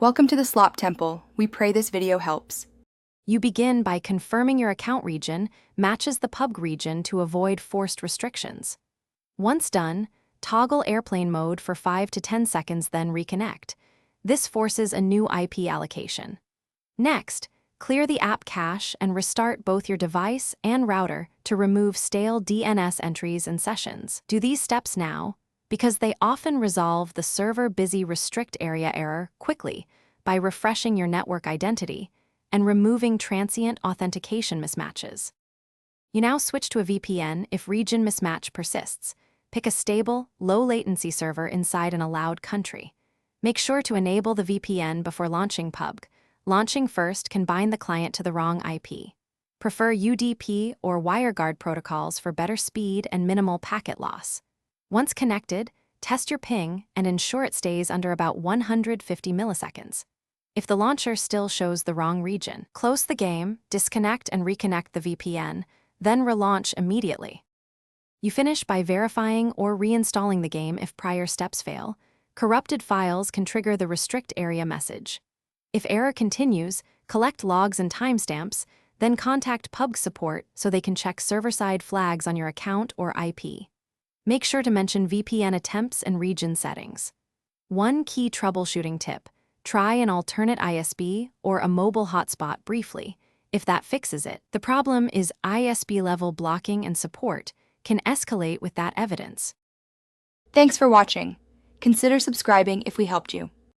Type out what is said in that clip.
Welcome to the Slop Temple. We pray this video helps. You begin by confirming your account region matches the PUBG region to avoid forced restrictions. Once done, toggle airplane mode for 5 to 10 seconds, then reconnect. This forces a new IP allocation. Next, clear the app cache and restart both your device and router to remove stale DNS entries and sessions. Do these steps now, because they often resolve the server busy restrict area error quickly by refreshing your network identity and removing transient authentication mismatches. You now switch to a VPN if region mismatch persists. Pick a stable, low-latency server inside an allowed country. Make sure to enable the VPN before launching PUBG. Launching first can bind the client to the wrong IP. Prefer UDP or WireGuard protocols for better speed and minimal packet loss. Once connected, test your ping and ensure it stays under about 150 milliseconds. If the launcher still shows the wrong region, close the game, disconnect and reconnect the VPN, then relaunch immediately. You finish by verifying or reinstalling the game if prior steps fail. Corrupted files can trigger the restrict area message. If error continues, collect logs and timestamps, then contact PUBG support so they can check server-side flags on your account or IP. Make sure to mention VPN attempts and region settings. One key troubleshooting tip: try an alternate ISP or a mobile hotspot briefly. If that fixes it, the problem is ISP-level blocking and support can escalate with that evidence. Thanks for watching. Consider subscribing if we helped you.